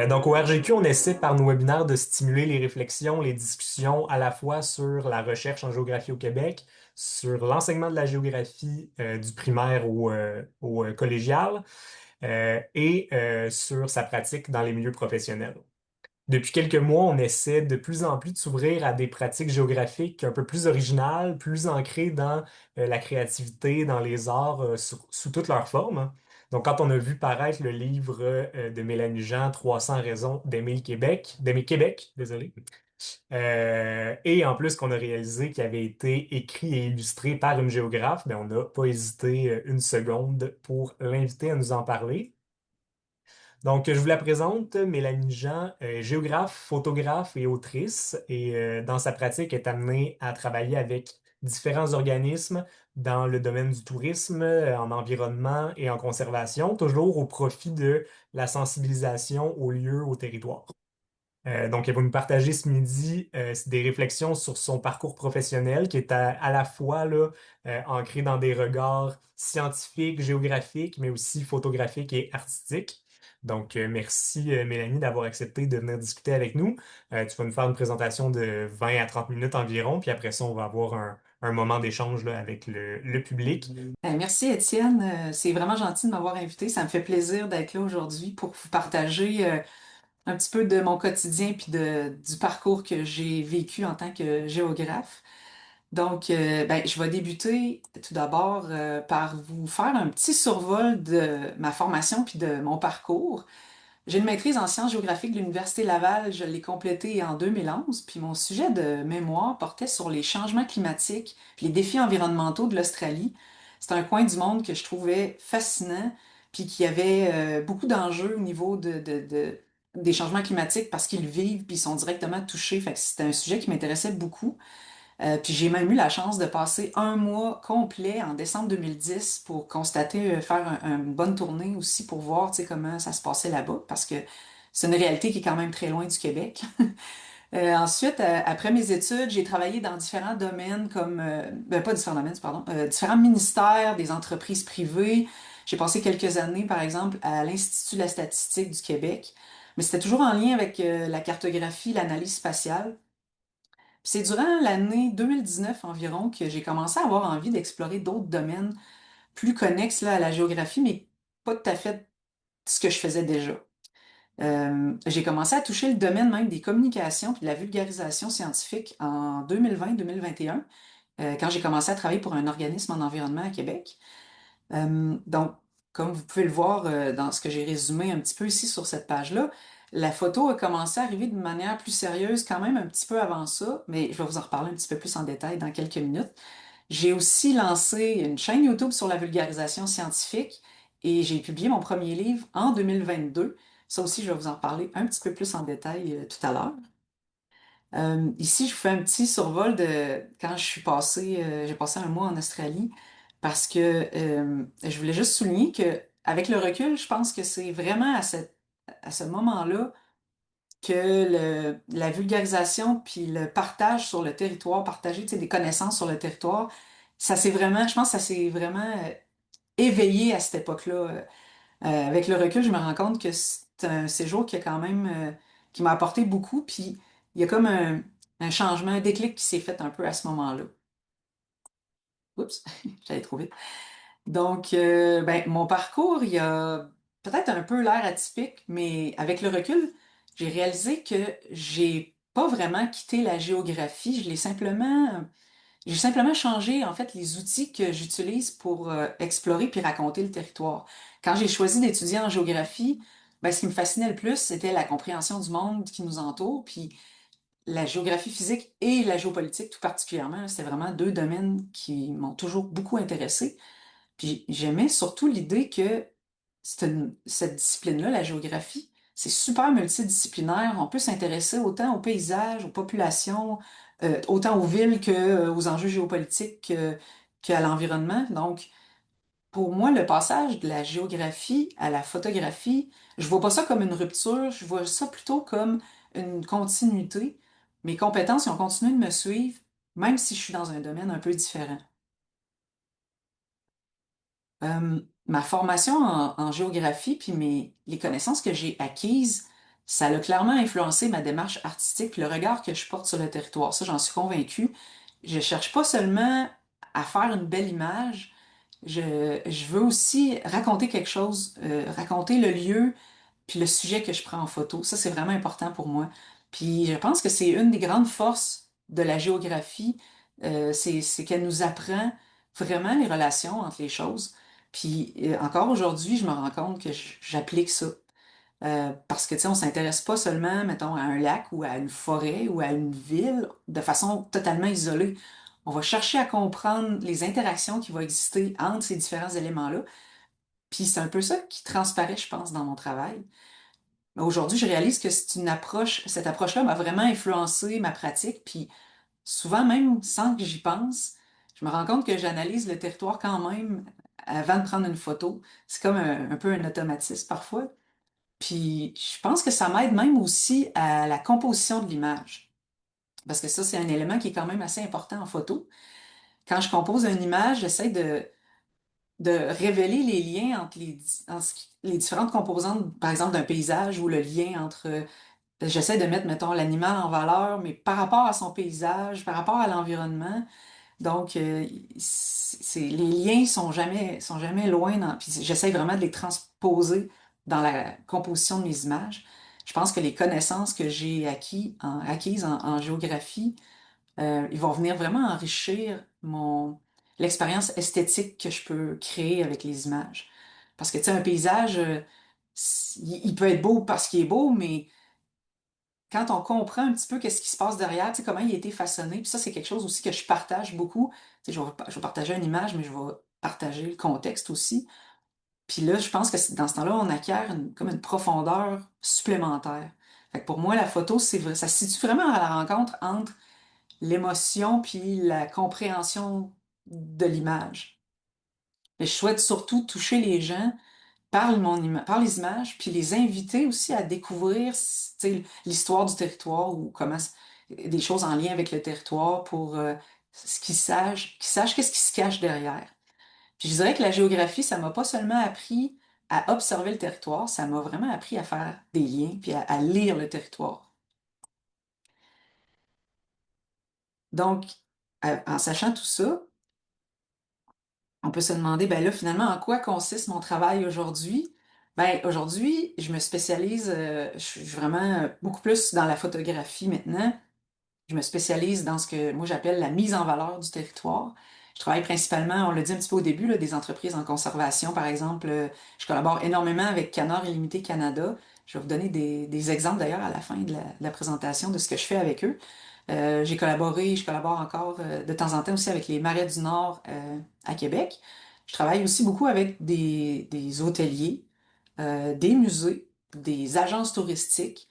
Donc, au RGQ, on essaie par nos webinaires de stimuler les réflexions, les discussions à la fois sur la recherche en géographie au Québec, sur l'enseignement de la géographie du primaire au collégial et sur sa pratique dans les milieux professionnels. Depuis quelques mois, on essaie de plus en plus de s'ouvrir à des pratiques géographiques un peu plus originales, plus ancrées dans la créativité, dans les arts, sous toutes leurs formes, hein. Donc, quand on a vu paraître le livre de Mélanie Jean, 300 raisons d'aimer Québec, désolé, et en plus qu'on a réalisé qu'il avait été écrit et illustré par une géographe, ben, on n'a pas hésité une seconde pour l'inviter à nous en parler. Donc, je vous la présente, Mélanie Jean, géographe, photographe et autrice, et dans sa pratique est amenée à travailler avec différents organismes dans le domaine du tourisme, en environnement et en conservation, toujours au profit de la sensibilisation aux lieux, au territoire. Donc, elle va nous partager ce midi des réflexions sur son parcours professionnel qui est à la fois là, ancré dans des regards scientifiques, géographiques, mais aussi photographiques et artistiques. Donc, merci Mélanie d'avoir accepté de venir discuter avec nous. Tu vas nous faire une présentation de 20 à 30 minutes environ, puis après ça, on va avoir un moment d'échange là, avec le public. Merci Étienne. C'est vraiment gentil de m'avoir invité. Ça me fait plaisir d'être là aujourd'hui pour vous partager un petit peu de mon quotidien puis du parcours que j'ai vécu en tant que géographe. Donc, ben, je vais débuter tout d'abord par vous faire un petit survol de ma formation puis de mon parcours. J'ai une maîtrise en sciences géographiques de l'Université Laval. Je l'ai complétée en 2011, puis mon sujet de mémoire portait sur les changements climatiques, puis les défis environnementaux de l'Australie. C'est un coin du monde que je trouvais fascinant, puis qui avait beaucoup d'enjeux au niveau des changements climatiques parce qu'ils vivent, puis ils sont directement touchés. Fait que c'était un sujet qui m'intéressait beaucoup. Puis j'ai même eu la chance de passer un mois complet en décembre 2010 pour constater, faire une bonne tournée aussi pour voir, tu sais, comment ça se passait là-bas, parce que c'est une réalité qui est quand même très loin du Québec. Ensuite, après mes études, j'ai travaillé dans différents domaines comme, ben, pas différents domaines, pardon, différents ministères, des entreprises privées. J'ai passé quelques années, par exemple, à l'Institut de la statistique du Québec, mais c'était toujours en lien avec la cartographie, l'analyse spatiale. C'est durant l'année 2019 environ que j'ai commencé à avoir envie d'explorer d'autres domaines plus connexes là, à la géographie, mais pas tout à fait ce que je faisais déjà. J'ai commencé à toucher le domaine même des communications puis de la vulgarisation scientifique en 2020-2021, quand j'ai commencé à travailler pour un organisme en environnement à Québec. Donc, comme vous pouvez le voir dans ce que j'ai résumé un petit peu ici sur cette page-là, la photo a commencé à arriver de manière plus sérieuse quand même un petit peu avant ça, mais je vais vous en reparler un petit peu plus en détail dans quelques minutes. J'ai aussi lancé une chaîne YouTube sur la vulgarisation scientifique et j'ai publié mon premier livre en 2022. Ça aussi, je vais vous en parler un petit peu plus en détail tout à l'heure. Ici, je vous fais un petit survol de quand je suis passée, j'ai passé un mois en Australie parce que je voulais juste souligner que avec le recul, je pense que c'est vraiment à ce moment-là que la vulgarisation puis le partage sur le territoire, partager, tu sais, des connaissances sur le territoire, ça s'est vraiment, je pense que ça s'est vraiment éveillé à cette époque-là. Avec le recul, je me rends compte que c'est un séjour qui a quand même, qui m'a apporté beaucoup, puis il y a comme un changement, un déclic qui s'est fait un peu à ce moment-là. Oups, j'allais trop vite. Donc, ben, mon parcours, il a peut-être un peu l'air atypique, mais avec le recul, j'ai réalisé que j'ai pas vraiment quitté la géographie. J'ai simplement changé, en fait, les outils que j'utilise pour explorer puis raconter le territoire. Quand j'ai choisi d'étudier en géographie, ben, ce qui me fascinait le plus, c'était la compréhension du monde qui nous entoure, puis la géographie physique et la géopolitique tout particulièrement. C'était vraiment deux domaines qui m'ont toujours beaucoup intéressé. Puis j'aimais surtout l'idée que cette discipline-là, la géographie, c'est super multidisciplinaire. On peut s'intéresser autant aux paysages, aux populations, autant aux villes que, aux enjeux géopolitiques qu'à l'environnement. Donc, pour moi, le passage de la géographie à la photographie, je vois pas ça comme une rupture, je vois ça plutôt comme une continuité. Mes compétences, ils ont continué de me suivre, même si je suis dans un domaine un peu différent. Ma formation en géographie, puis les connaissances que j'ai acquises, ça a clairement influencé ma démarche artistique, puis le regard que je porte sur le territoire. Ça, j'en suis convaincue. Je cherche pas seulement à faire une belle image, je veux aussi raconter quelque chose, raconter le lieu, puis le sujet que je prends en photo. Ça, c'est vraiment important pour moi. Puis je pense que c'est une des grandes forces de la géographie, c'est qu'elle nous apprend vraiment les relations entre les choses. Puis encore aujourd'hui, je me rends compte que j'applique ça. Parce que, tu sais, on s'intéresse pas seulement, mettons, à un lac ou à une forêt ou à une ville de façon totalement isolée. On va chercher à comprendre les interactions qui vont exister entre ces différents éléments-là. Puis c'est un peu ça qui transparaît, je pense, dans mon travail. Mais aujourd'hui, je réalise que c'est une approche, cette approche-là m'a vraiment influencé ma pratique. Puis souvent, même sans que j'y pense, je me rends compte que j'analyse le territoire quand même avant de prendre une photo. C'est comme un peu un automatisme parfois. Puis je pense que ça m'aide même aussi à la composition de l'image. Parce que ça, c'est un élément qui est quand même assez important en photo. Quand je compose une image, j'essaie de révéler les liens entre les différentes composantes, par exemple, d'un paysage ou le lien entre... J'essaie de mettre, mettons, l'animal en valeur, mais par rapport à son paysage, par rapport à l'environnement. Donc, les liens sont jamais loin. Puis j'essaie vraiment de les transposer dans la composition de mes images. Je pense que les connaissances que j'ai acquises en géographie, ils vont venir vraiment enrichir l'expérience esthétique que je peux créer avec les images. Parce que, tu sais, un paysage, il peut être beau parce qu'il est beau, mais quand on comprend un petit peu qu'est-ce qui se passe derrière, tu sais, comment il a été façonné, puis ça, c'est quelque chose aussi que je partage beaucoup. Tu sais, je vais partager une image, mais je vais partager le contexte aussi. Puis là, je pense que dans ce temps-là, on acquiert comme une profondeur supplémentaire. Fait que pour moi, la photo, ça se situe vraiment à la rencontre entre l'émotion puis la compréhension de l'image. Mais je souhaite surtout toucher les gens par les images, puis les inviter aussi à découvrir, tu sais, l'histoire du territoire ou des choses en lien avec le territoire pour qu'ils sachent qu'est-ce qui se cache derrière. Puis je dirais que la géographie, ça m'a pas seulement appris à observer le territoire, ça m'a vraiment appris à faire des liens puis à lire le territoire. Donc, en sachant tout ça, on peut se demander, ben là, finalement, en quoi consiste mon travail aujourd'hui? Ben, aujourd'hui, je me spécialise, je suis vraiment beaucoup plus dans la photographie maintenant. Je me spécialise dans ce que moi j'appelle la mise en valeur du territoire. Je travaille principalement, on l'a dit un petit peu au début, là, des entreprises en conservation, par exemple. Je collabore énormément avec Canard Illimité Canada. Je vais vous donner des exemples d'ailleurs à la fin de la présentation de ce que je fais avec eux. Je collabore encore de temps en temps aussi avec les Marais du Nord à Québec. Je travaille aussi beaucoup avec des hôteliers, des musées, des agences touristiques.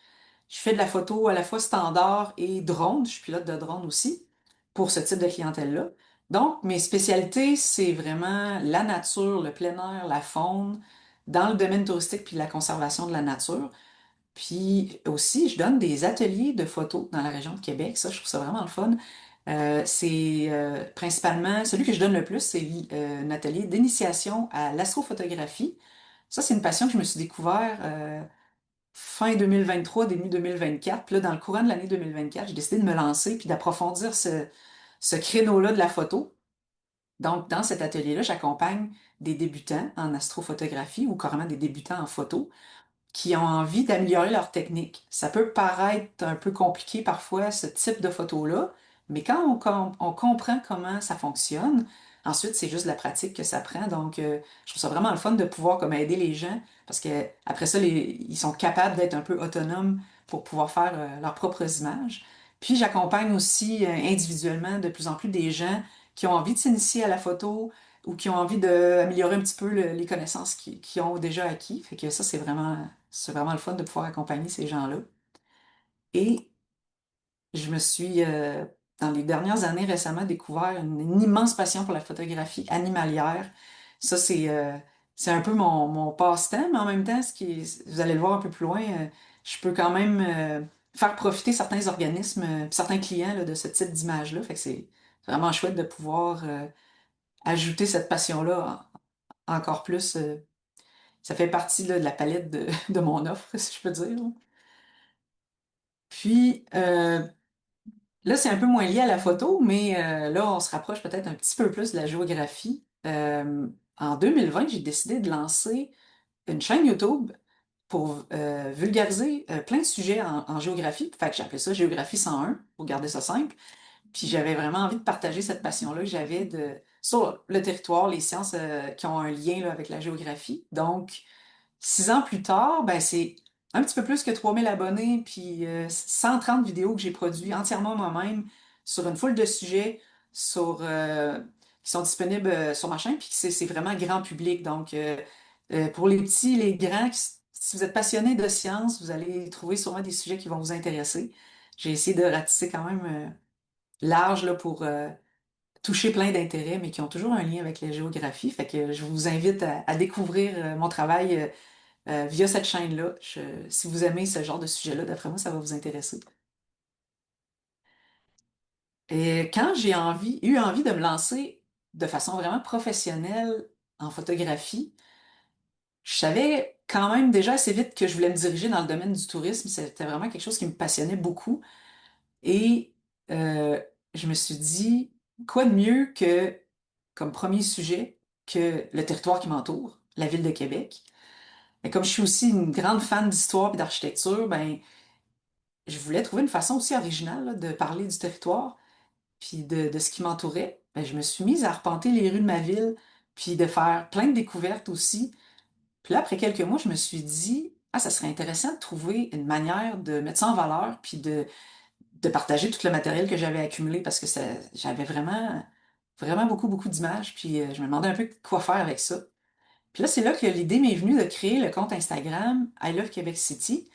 Je fais de la photo à la fois standard et drone. Je suis pilote de drone aussi pour ce type de clientèle-là. Donc, mes spécialités, c'est vraiment la nature, le plein air, la faune, dans le domaine touristique puis la conservation de la nature. Puis aussi, je donne des ateliers de photos dans la région de Québec. Ça, je trouve ça vraiment le fun. C'est principalement, celui que je donne le plus, c'est un atelier d'initiation à l'astrophotographie. Ça, c'est une passion que je me suis découvert fin 2023, début 2024. Puis là, dans le courant de l'année 2024, j'ai décidé de me lancer puis d'approfondir ce créneau-là de la photo. Donc, dans cet atelier-là, j'accompagne des débutants en astrophotographie ou carrément des débutants en photo qui ont envie d'améliorer leur technique. Ça peut paraître un peu compliqué parfois, ce type de photo-là, mais quand on comprend comment ça fonctionne, ensuite, c'est juste la pratique que ça prend. Donc, je trouve ça vraiment le fun de pouvoir comme aider les gens parce que après ça, ils sont capables d'être un peu autonomes pour pouvoir faire leurs propres images. Puis, j'accompagne aussi individuellement de plus en plus des gens qui ont envie de s'initier à la photo, ou qui ont envie d'améliorer un petit peu les connaissances qu'ils ont déjà acquis. Fait que ça, c'est vraiment le fun de pouvoir accompagner ces gens-là. Et je me suis, dans les dernières années récemment, découvert une immense passion pour la photographie animalière. Ça, c'est un peu mon passe-temps, mais en même temps, vous allez le voir un peu plus loin, je peux quand même faire profiter certains organismes, certains clients là, de ce type d'image-là. Fait que c'est vraiment chouette de pouvoir ajouter cette passion-là encore plus, ça fait partie là, de la palette de mon offre, si je peux dire. Puis, là, c'est un peu moins lié à la photo, mais là, on se rapproche peut-être un petit peu plus de la géographie. En 2020, j'ai décidé de lancer une chaîne YouTube pour vulgariser plein de sujets en géographie. Fait que j'ai appelé ça Géographie 101, pour garder ça simple. Puis j'avais vraiment envie de partager cette passion-là que j'avais sur le territoire, les sciences qui ont un lien là, avec la géographie. Donc, 6 ans plus tard, ben, c'est un petit peu plus que 3000 abonnés, puis 130 vidéos que j'ai produites entièrement moi-même sur une foule de sujets qui sont disponibles sur ma chaîne, puis c'est vraiment grand public. Donc, pour les petits, les grands, si vous êtes passionné de sciences, vous allez trouver sûrement des sujets qui vont vous intéresser. J'ai essayé de ratisser quand même large là, pour toucher plein d'intérêts, mais qui ont toujours un lien avec la géographie. Fait que je vous invite à découvrir mon travail via cette chaîne-là. Si vous aimez ce genre de sujet-là, d'après moi, ça va vous intéresser. Et quand eu envie de me lancer de façon vraiment professionnelle en photographie, je savais quand même déjà assez vite que je voulais me diriger dans le domaine du tourisme. C'était vraiment quelque chose qui me passionnait beaucoup. Et euh, je me suis dit, quoi de mieux que, comme premier sujet, que le territoire qui m'entoure, la ville de Québec. Et comme je suis aussi une grande fan d'histoire et d'architecture, ben, je voulais trouver une façon aussi originale là, de parler du territoire, puis de ce qui m'entourait. Ben, je me suis mise à arpenter les rues de ma ville, puis de faire plein de découvertes aussi. Puis là, après quelques mois, je me suis dit, ah, ça serait intéressant de trouver une manière de mettre ça en valeur, puis de partager tout le matériel que j'avais accumulé, parce que j'avais vraiment, vraiment beaucoup, beaucoup d'images, puis je me demandais un peu quoi faire avec ça. Puis là, c'est là que l'idée m'est venue de créer le compte Instagram I Love Québec City.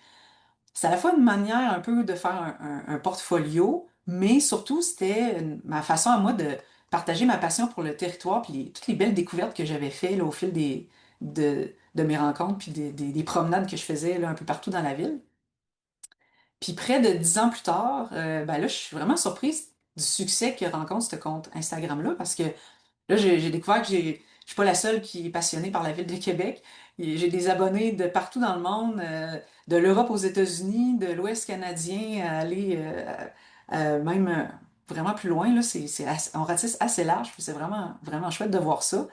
C'est à la fois une manière un peu de faire un portfolio, mais surtout, c'était ma façon à moi de partager ma passion pour le territoire, puis toutes les belles découvertes que j'avais faites là, au fil de mes rencontres, puis des promenades que je faisais là, un peu partout dans la ville. Puis près de 10 ans plus tard, ben là, je suis vraiment surprise du succès que rencontre ce compte Instagram-là, parce que là, j'ai découvert que je suis pas la seule qui est passionnée par la ville de Québec. Et j'ai des abonnés de partout dans le monde, de l'Europe aux États-Unis, de l'Ouest canadien, à aller même vraiment plus loin. Là, on ratisse assez large, puis c'est vraiment, vraiment chouette de voir ça.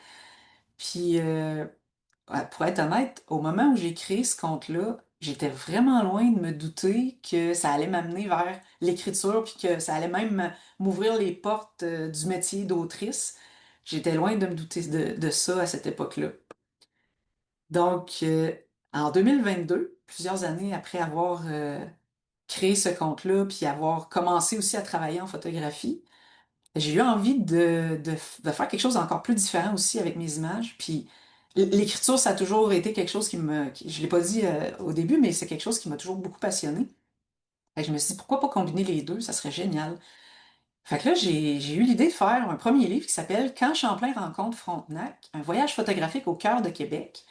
Puis, ouais, pour être honnête, au moment où j'ai créé ce compte-là, j'étais vraiment loin de me douter que ça allait m'amener vers l'écriture, puis que ça allait même m'ouvrir les portes du métier d'autrice. J'étais loin de me douter de ça à cette époque-là. Donc, en 2022, plusieurs années après avoir créé ce compte-là, puis avoir commencé aussi à travailler en photographie, j'ai eu envie de faire quelque chose d'encore plus différent aussi avec mes images. Puis l'écriture, ça a toujours été quelque chose je l'ai pas dit au début, mais c'est quelque chose qui m'a toujours beaucoup passionné. Fait que je me suis dit, pourquoi pas combiner les deux? Ça serait génial. Fait que là, j'ai eu l'idée de faire un premier livre qui s'appelle Quand Champlain rencontre Frontenac, un voyage photographique au cœur de Québec.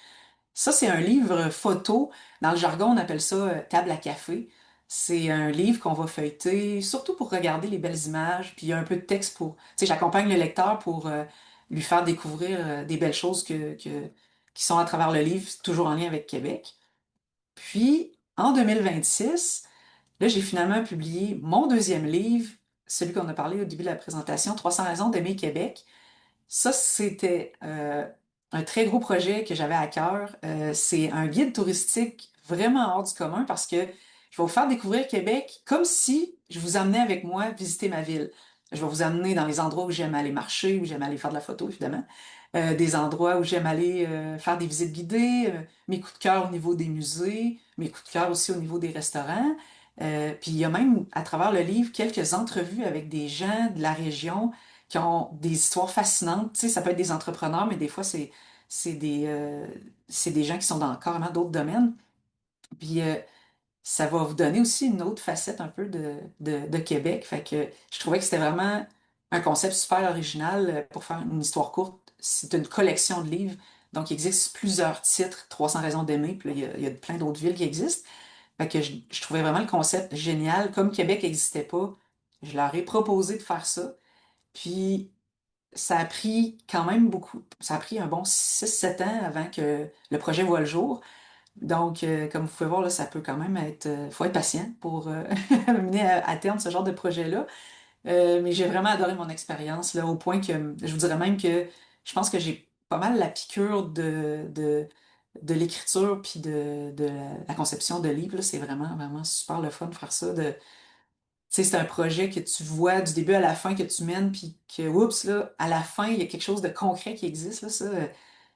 Ça, c'est un livre photo. Dans le jargon, on appelle ça table à café. C'est un livre qu'on va feuilleter, surtout pour regarder les belles images. Puis il y a un peu de texte pour. Tu sais, j'accompagne le lecteur pour lui faire découvrir des belles choses qui sont à travers le livre, toujours en lien avec Québec. Puis, en 2026, là, j'ai finalement publié mon deuxième livre, celui qu'on a parlé au début de la présentation, 300 raisons d'aimer Québec. Ça, c'était un très gros projet que j'avais à cœur. C'est un guide touristique vraiment hors du commun parce que je vais vous faire découvrir Québec comme si je vous amenais avec moi visiter ma ville. Je vais vous amener dans les endroits où j'aime aller marcher, où j'aime aller faire de la photo, évidemment. Des endroits où j'aime aller faire des visites guidées, mes coups de cœur au niveau des musées, mes coups de cœur aussi au niveau des restaurants. Puis il y a même, à travers le livre, quelques entrevues avec des gens de la région qui ont des histoires fascinantes. Tu sais, ça peut être des entrepreneurs, mais des fois, c'est c'est des gens qui sont dans carrément d'autres domaines. Puis ça va vous donner aussi une autre facette un peu de Québec. Fait que je trouvais que c'était vraiment un concept super original pour faire une histoire courte. C'est une collection de livres. Donc, il existe plusieurs titres, 300 raisons d'aimer, puis là, il y a plein d'autres villes qui existent. Fait que je trouvais vraiment le concept génial. Comme Québec n'existait pas, je leur ai proposé de faire ça. Puis, ça a pris quand même beaucoup. Ça a pris un bon 6 7 ans avant que le projet voit le jour. Donc, comme vous pouvez voir, là, ça peut quand même être... faut être patient pour mener à terme ce genre de projet-là. Mais j'ai vraiment adoré mon expérience, là, au point que je vous dirais même que je pense que j'ai pas mal la piqûre de l'écriture puis de la conception de livres, là. C'est vraiment, vraiment super le fun de faire ça. Tu sais, c'est un projet que tu vois du début à la fin, que tu mènes, puis que, oups, là, à la fin, il y a quelque chose de concret qui existe, là, ça,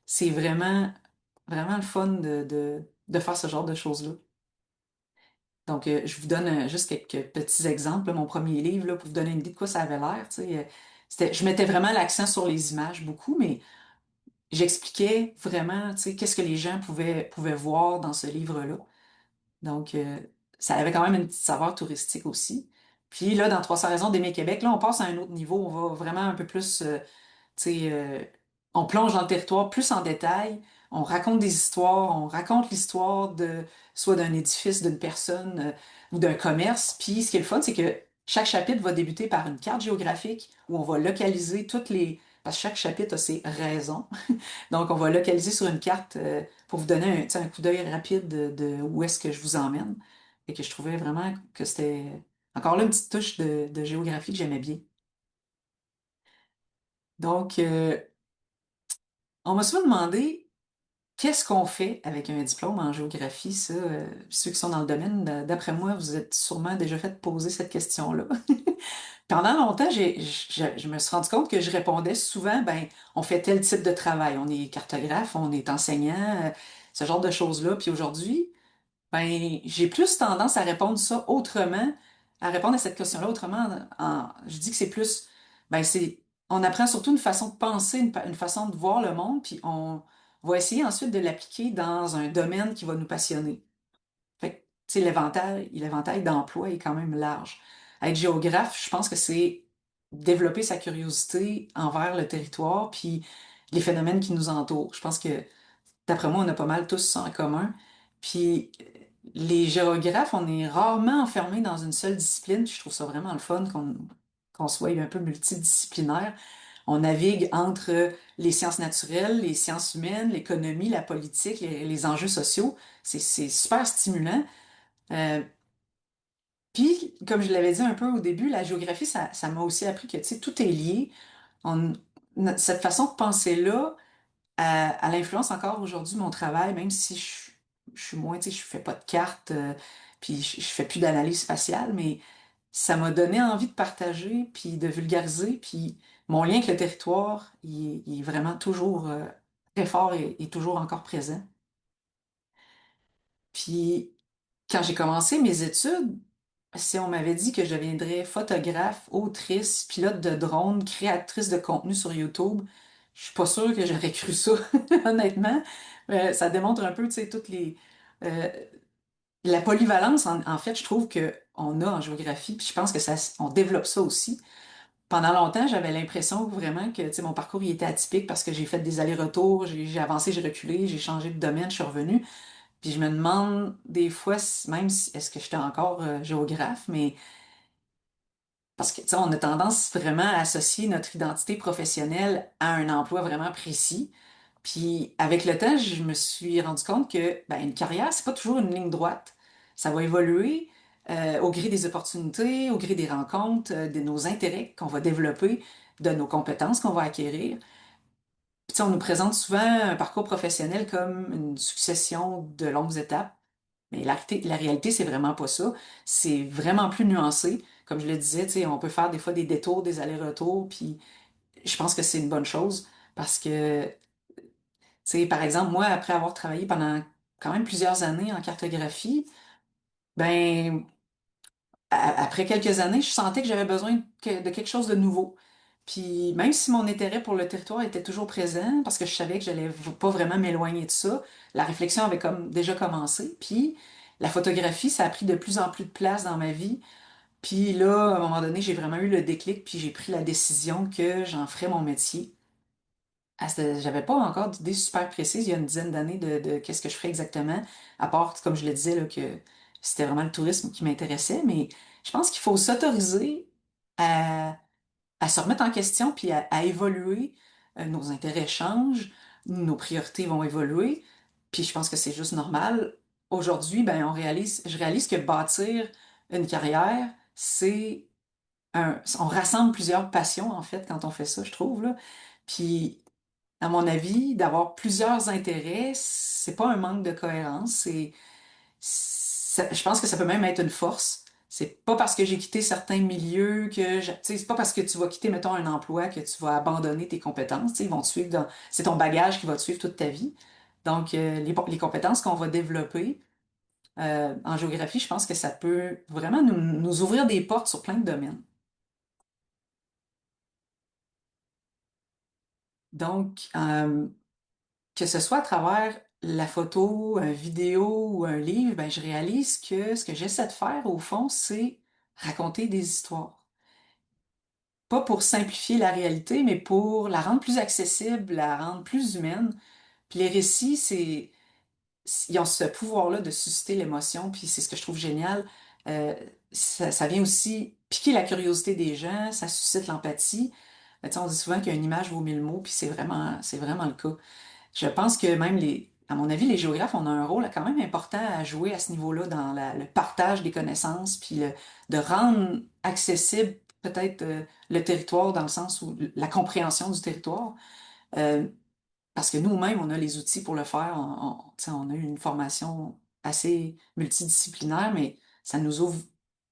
c'est vraiment, vraiment le fun de faire ce genre de choses-là. Donc, je vous donne juste quelques petits exemples, là. Mon premier livre, là, pour vous donner une idée de quoi ça avait l'air, tu sais, je mettais vraiment l'accent sur les images beaucoup, mais j'expliquais vraiment, tu sais, qu'est-ce que les gens pouvaient voir dans ce livre-là. Donc, ça avait quand même une petite saveur touristique aussi. Puis là, dans 300 raisons d'aimer Québec, là, on passe à un autre niveau. On va vraiment un peu plus, tu sais, on plonge dans le territoire plus en détail. On raconte des histoires. On raconte l'histoire de soit d'un édifice, d'une personne ou d'un commerce. Puis ce qui est le fun, c'est que chaque chapitre va débuter par une carte géographique où on va localiser toutes les... Parce que chaque chapitre a ses raisons. Donc, on va localiser sur une carte pour vous donner tu sais, un coup d'œil rapide de où est-ce que je vous emmène. Et que je trouvais vraiment que c'était encore là une petite touche de géographie que j'aimais bien. Donc, on m'a souvent demandé qu'est-ce qu'on fait avec un diplôme en géographie, ça. Ceux qui sont dans le domaine, d'après moi, vous êtes sûrement déjà fait poser cette question-là. Pendant longtemps, je me suis rendu compte que je répondais souvent, ben, on fait tel type de travail. On est cartographe, on est enseignant, ce genre de choses-là. Puis aujourd'hui, ben, j'ai plus tendance à répondre ça autrement, à répondre à cette question-là autrement. Je dis que c'est plus, ben, on apprend surtout une façon de penser, une façon de voir le monde, puis on va essayer ensuite de l'appliquer dans un domaine qui va nous passionner. Fait que, tu sais, l'éventail d'emploi est quand même large. Être géographe, je pense que c'est développer sa curiosité envers le territoire, puis les phénomènes qui nous entourent. Je pense que d'après moi, on a pas mal tous ça en commun. Puis les géographes, on est rarement enfermés dans une seule discipline. Puis je trouve ça vraiment le fun qu'on soit un peu multidisciplinaire. On navigue entre les sciences naturelles, les sciences humaines, l'économie, la politique, les enjeux sociaux. C'est super stimulant. Euh, Puis, comme je l'avais dit un peu au début, la géographie, ça m'a aussi appris que, tu sais, tout est lié. On- Cette façon de penser-là, à l'influence encore aujourd'hui de mon travail, même si je suis moins, tu sais, je fais pas de cartes, puis je fais plus d'analyse spatiale, mais ça m'a donné envie de partager, puis de vulgariser, puis mon lien avec le territoire, il est vraiment toujours très fort et toujours encore présent. Puis quand j'ai commencé mes études, si on m'avait dit que je deviendrais photographe, autrice, pilote de drone, créatrice de contenu sur YouTube, je suis pas sûre que j'aurais cru ça, honnêtement. Ça démontre un peu, tu sais, euh, la polyvalence, en fait, je trouve que on a en géographie, puis je pense que on développe ça aussi. Pendant longtemps, j'avais l'impression vraiment que, tu sais, mon parcours il était atypique parce que j'ai fait des allers-retours, j'ai avancé, j'ai reculé, j'ai changé de domaine, je suis revenue. Puis je me demande des fois, même si est-ce que j'étais encore géographe, mais parce que, tu sais, on a tendance vraiment à associer notre identité professionnelle à un emploi vraiment précis. Puis avec le temps, je me suis rendu compte que ben, une carrière, c'est pas toujours une ligne droite. Ça va évoluer au gré des opportunités, au gré des rencontres, de nos intérêts qu'on va développer, de nos compétences qu'on va acquérir. Puis, tu sais, on nous présente souvent un parcours professionnel comme une succession de longues étapes. Mais la réalité, c'est vraiment pas ça. C'est vraiment plus nuancé. Comme je le disais, tu sais, on peut faire des fois des détours, des allers-retours, puis je pense que c'est une bonne chose parce que, tu sais, par exemple, moi, après avoir travaillé pendant quand même plusieurs années en cartographie, ben, après quelques années, je sentais que j'avais besoin de quelque chose de nouveau. Puis même si mon intérêt pour le territoire était toujours présent, parce que je savais que j'allais pas vraiment m'éloigner de ça, la réflexion avait comme déjà commencé. Puis la photographie, ça a pris de plus en plus de place dans ma vie. Puis là, à un moment donné, j'ai vraiment eu le déclic, puis j'ai pris la décision que j'en ferais mon métier. J'avais pas encore d'idée super précise il y a une dizaine d'années de qu'est-ce que je ferais exactement, à part, comme je le disais, là, que c'était vraiment le tourisme qui m'intéressait, mais je pense qu'il faut s'autoriser à à se remettre en question puis à évoluer. Nos intérêts changent, nos priorités vont évoluer, puis je pense que c'est juste normal. Aujourd'hui, ben, je réalise que bâtir une carrière, on rassemble plusieurs passions, en fait, quand on fait ça, je trouve, là. Puis, à mon avis, d'avoir plusieurs intérêts, c'est pas un manque de cohérence, je pense que ça peut même être une force. C'est pas parce que j'ai quitté certains milieux tu sais, c'est pas parce que tu vas quitter, mettons, un emploi que tu vas abandonner tes compétences. Tu sais, ils vont te suivre c'est ton bagage qui va te suivre toute ta vie. Donc, les compétences qu'on va développer en géographie, je pense que ça peut vraiment nous ouvrir des portes sur plein de domaines. Donc, que ce soit à travers la photo, une vidéo ou un livre, ben, je réalise que ce que j'essaie de faire, au fond, c'est raconter des histoires. Pas pour simplifier la réalité, mais pour la rendre plus accessible, la rendre plus humaine. Puis les récits, ils ont ce pouvoir-là de susciter l'émotion, puis c'est ce que je trouve génial. Ça vient aussi piquer la curiosité des gens, ça suscite l'empathie. Tu sais, on dit souvent qu'une image vaut mille mots, puis c'est vraiment le cas. Je pense que même à mon avis, les géographes ont un rôle quand même important à jouer à ce niveau-là dans le partage des connaissances, puis de rendre accessible peut-être le territoire dans le sens où la compréhension du territoire. Euh, Parce que nous-mêmes, on a les outils pour le faire. Tu sais, on a eu une formation assez multidisciplinaire, mais ça nous ouvre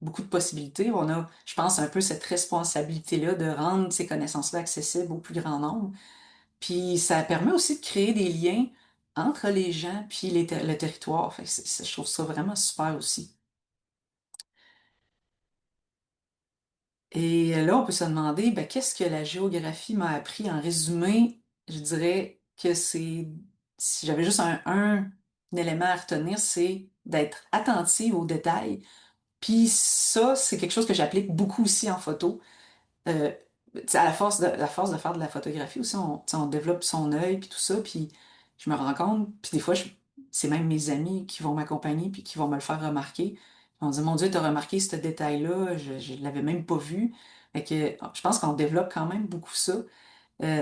beaucoup de possibilités. On a, je pense, un peu cette responsabilité-là de rendre ces connaissances-là accessibles au plus grand nombre. Puis ça permet aussi de créer des liens entre les gens puis le territoire. Fait que je trouve ça vraiment super aussi. Et là, on peut se demander, ben, qu'est-ce que la géographie m'a appris en résumé? Je dirais que si j'avais juste un élément à retenir, c'est d'être attentive aux détails. Puis ça, c'est quelque chose que j'applique beaucoup aussi en photo. euh, Tu sais, à force de faire de la photographie aussi, tu sais, on développe son œil puis tout ça, puis je me rends compte, puis des fois, c'est même mes amis qui vont m'accompagner puis qui vont me le faire remarquer. Ils vont dire, mon Dieu, t'as remarqué ce détail-là, je l'avais même pas vu. Fait que je pense qu'on développe quand même beaucoup ça.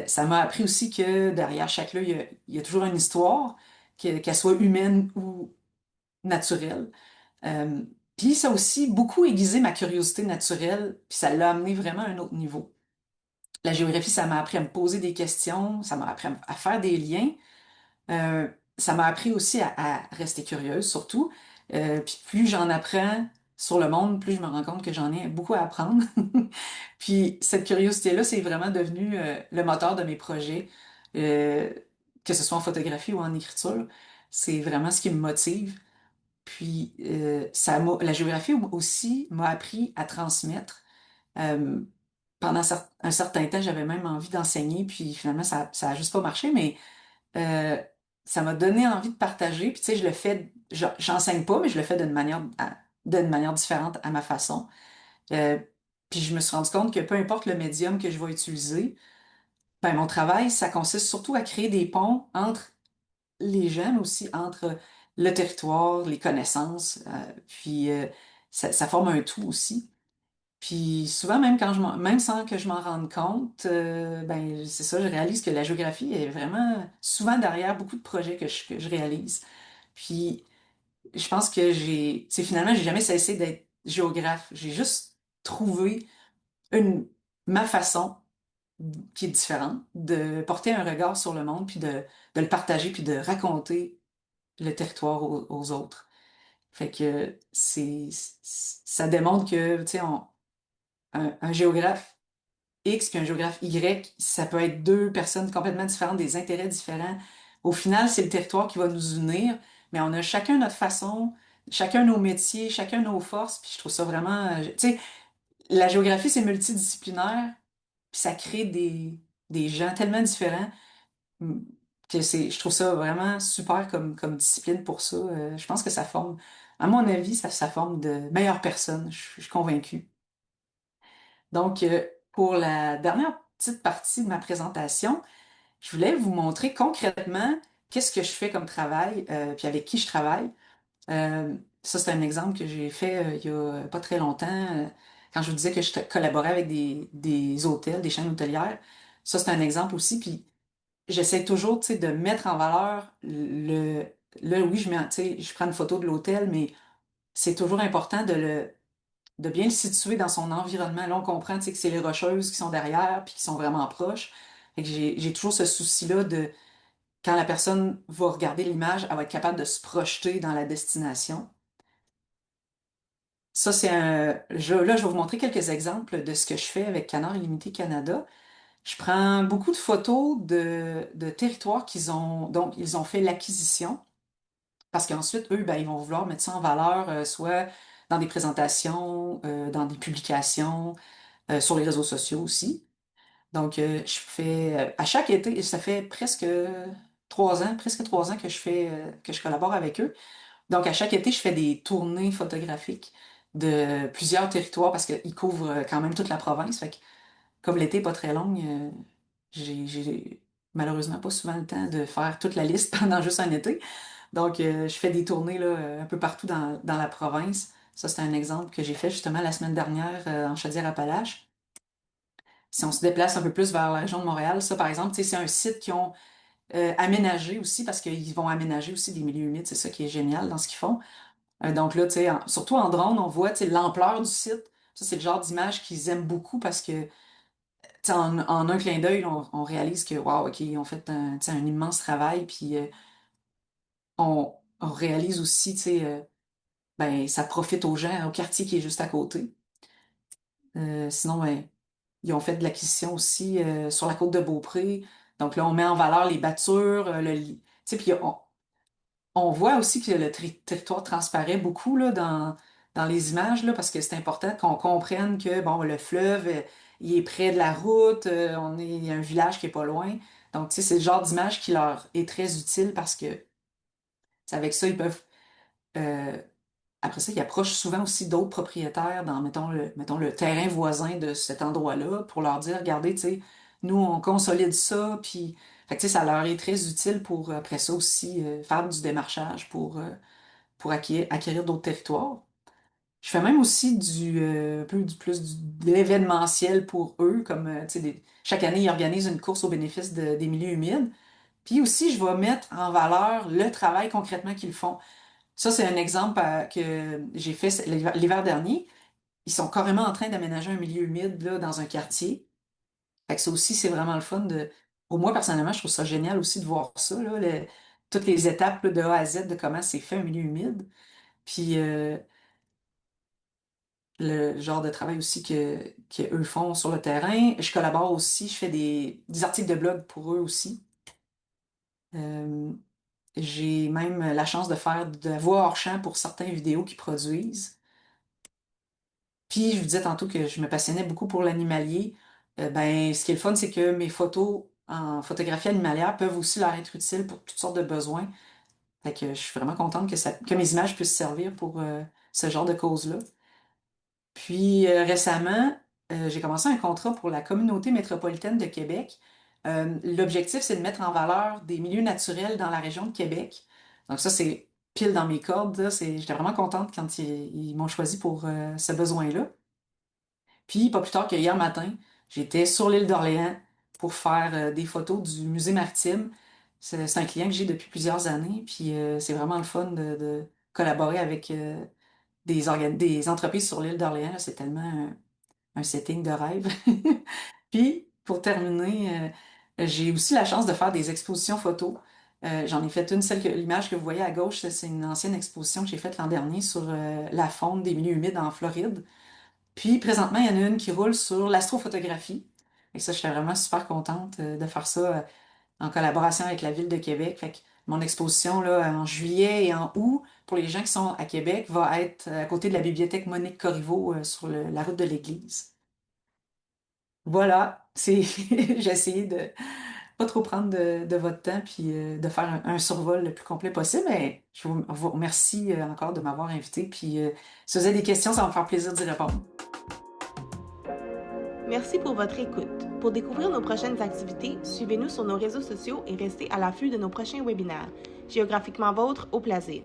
Ça m'a appris aussi que derrière chaque lieu, il y a toujours une histoire, qu'elle soit humaine ou naturelle. Euh, Puis ça a aussi beaucoup aiguisé ma curiosité naturelle, puis ça l'a amené vraiment à un autre niveau. La géographie, ça m'a appris à me poser des questions, ça m'a appris à faire des liens. Euh, Ça m'a appris aussi à rester curieuse, surtout. Puis plus j'en apprends sur le monde, plus je me rends compte que j'en ai beaucoup à apprendre. Puis cette curiosité-là, c'est vraiment devenu le moteur de mes projets, euh, que ce soit en photographie ou en écriture. C'est vraiment ce qui me motive. Puis la géographie aussi m'a appris à transmettre. Euh, Pendant un certain temps, j'avais même envie d'enseigner, puis finalement, ça a juste pas marché, mais euh, ça m'a donné envie de partager. Puis tu sais, j'enseigne pas, mais je le fais d'une manière différente à ma façon. Euh, Puis je me suis rendu compte que peu importe le médium que je vais utiliser, ben, mon travail, ça consiste surtout à créer des ponts entre les gens, mais aussi entre le territoire, les connaissances, puis ça forme un tout aussi. Puis souvent, même sans que je m'en rende compte, ben c'est ça, je réalise que la géographie est vraiment souvent derrière beaucoup de projets que je réalise. Puis je pense que finalement, j'ai jamais cessé d'être géographe. J'ai juste trouvé une, ma façon qui est différente de porter un regard sur le monde, puis de le partager, puis de raconter le territoire aux autres. Fait que ça démontre que, tu sais, un géographe X puis un géographe Y, ça peut être deux personnes complètement différentes, des intérêts différents. Au final, c'est le territoire qui va nous unir, mais on a chacun notre façon, chacun nos métiers, chacun nos forces, puis je trouve ça vraiment, tu sais, la géographie, c'est multidisciplinaire, puis ça crée des gens tellement différents mm, que je trouve ça vraiment super comme discipline pour ça. Je pense que ça forme, à mon avis, ça forme de meilleures personnes, je suis convaincue. Donc, pour la dernière petite partie de ma présentation, je voulais vous montrer concrètement qu'est-ce que je fais comme travail, puis avec qui je travaille. Ça, c'est un exemple que j'ai fait il y a pas très longtemps. quand je vous disais que je collaborais avec des hôtels, des chaînes hôtelières, ça c'est un exemple aussi. Puis j'essaie toujours, tu sais, de mettre en valeur là, oui, tu sais, je prends une photo de l'hôtel, mais c'est toujours important de bien le situer dans son environnement. Là, on comprend, tu sais, que c'est les Rocheuses qui sont derrière, puis qui sont vraiment proches. Fait que j'ai toujours ce souci-là de, quand la personne va regarder l'image, elle va être capable de se projeter dans la destination. Ça, là, je vais vous montrer quelques exemples de ce que je fais avec Canard Illimité Canada. Je prends beaucoup de photos de territoires donc ils ont fait l'acquisition, parce qu'ensuite, eux, ben, ils vont vouloir mettre ça en valeur, soit dans des présentations, dans des publications, sur les réseaux sociaux aussi. Donc, je fais, à chaque été, et ça fait presque 3 ans que je collabore avec eux. Donc, à chaque été, je fais des tournées photographiques de plusieurs territoires parce qu'ils couvrent quand même toute la province. Fait que, comme l'été n'est pas très long, j'ai malheureusement pas souvent le temps de faire toute la liste pendant juste un été. Donc, je fais des tournées là, un peu partout dans la province. Ça, c'est un exemple que j'ai fait justement la semaine dernière en Chaudière-Appalaches. Si on se déplace un peu plus vers la région de Montréal, ça, par exemple, tu sais, c'est un site qu'ils ont aménagé aussi parce qu'ils vont aménager aussi des milieux humides. C'est ça qui est génial dans ce qu'ils font. Donc là, tu sais, surtout en drone, on voit, tu sais, l'ampleur du site. Ça, c'est le genre d'image qu'ils aiment beaucoup parce que, tu sais, en un clin d'œil, on réalise que, waouh, OK, ils ont fait tu sais, un immense travail. Puis on réalise aussi, tu sais, ben, ça profite aux gens, au quartier qui est juste à côté. Sinon, ben, ils ont fait de l'acquisition aussi sur la côte de Beaupré. Donc là, on met en valeur les battures, tu sais, puis on voit aussi que le territoire transparaît beaucoup là, dans les images, là, parce que c'est important qu'on comprenne que bon, le fleuve, il est près de la route, il y a un village qui est pas loin. Donc, tu sais, c'est le genre d'image qui leur est très utile parce que c'est avec ça, ils peuvent euh, après ça, ils approchent souvent aussi d'autres propriétaires dans, mettons, le terrain voisin de cet endroit-là pour leur dire, regardez, tu sais, nous, on consolide ça, puis, fait que, tu sais, ça leur est très utile pour, après ça aussi, faire du démarchage pour acquérir d'autres territoires. Je fais même aussi un peu de l'événementiel pour eux, comme, tu sais, chaque année, ils organisent une course au bénéfice des milieux humides. Puis aussi, je vais mettre en valeur le travail concrètement qu'ils font. Ça, c'est un exemple que j'ai fait l'hiver dernier. Ils sont carrément en train d'aménager un milieu humide là, dans un quartier. Fait que ça aussi, c'est vraiment le fun de. Pour moi, personnellement, je trouve ça génial aussi de voir ça, là, toutes les étapes là, de A à Z de comment c'est fait un milieu humide. Puis le genre de travail aussi que eux font sur le terrain. Je collabore aussi, je fais des articles de blog pour eux aussi. Euh, j'ai même la chance de faire de la voix hors champ pour certaines vidéos qu'ils produisent. Puis, je vous disais tantôt que je me passionnais beaucoup pour l'animalier. Ben, ce qui est le fun, c'est que mes photos en photographie animalière peuvent aussi leur être utiles pour toutes sortes de besoins. Fait que je suis vraiment contente que mes images puissent servir pour ce genre de cause-là. Puis, récemment, j'ai commencé un contrat pour la communauté métropolitaine de Québec. L'objectif, c'est de mettre en valeur des milieux naturels dans la région de Québec. Donc ça, c'est pile dans mes cordes, là. J'étais vraiment contente quand ils m'ont choisi pour ce besoin-là. Puis, pas plus tard que hier matin, j'étais sur l'île d'Orléans pour faire des photos du musée maritime. C'est un client que j'ai depuis plusieurs années, puis c'est vraiment le fun de collaborer avec des entreprises sur l'île d'Orléans. Là. C'est tellement un setting de rêve. Puis, pour terminer, j'ai aussi la chance de faire des expositions photos. J'en ai fait une, l'image que vous voyez à gauche, c'est une ancienne exposition que j'ai faite l'an dernier sur la faune des milieux humides en Floride. Puis présentement, il y en a une qui roule sur l'astrophotographie. Et ça, je suis vraiment super contente de faire ça en collaboration avec la Ville de Québec. Fait que mon exposition là, en juillet et en août, pour les gens qui sont à Québec, va être à côté de la bibliothèque Monique Corriveau sur la route de l'Église. Voilà, j'ai essayé de pas trop prendre de votre temps puis de faire un survol le plus complet possible. Mais je vous remercie encore de m'avoir invité. Puis si vous avez des questions, ça va me faire plaisir d'y répondre. Merci pour votre écoute. Pour découvrir nos prochaines activités, suivez-nous sur nos réseaux sociaux et restez à l'affût de nos prochains webinaires. Géographiquement vôtre, au plaisir.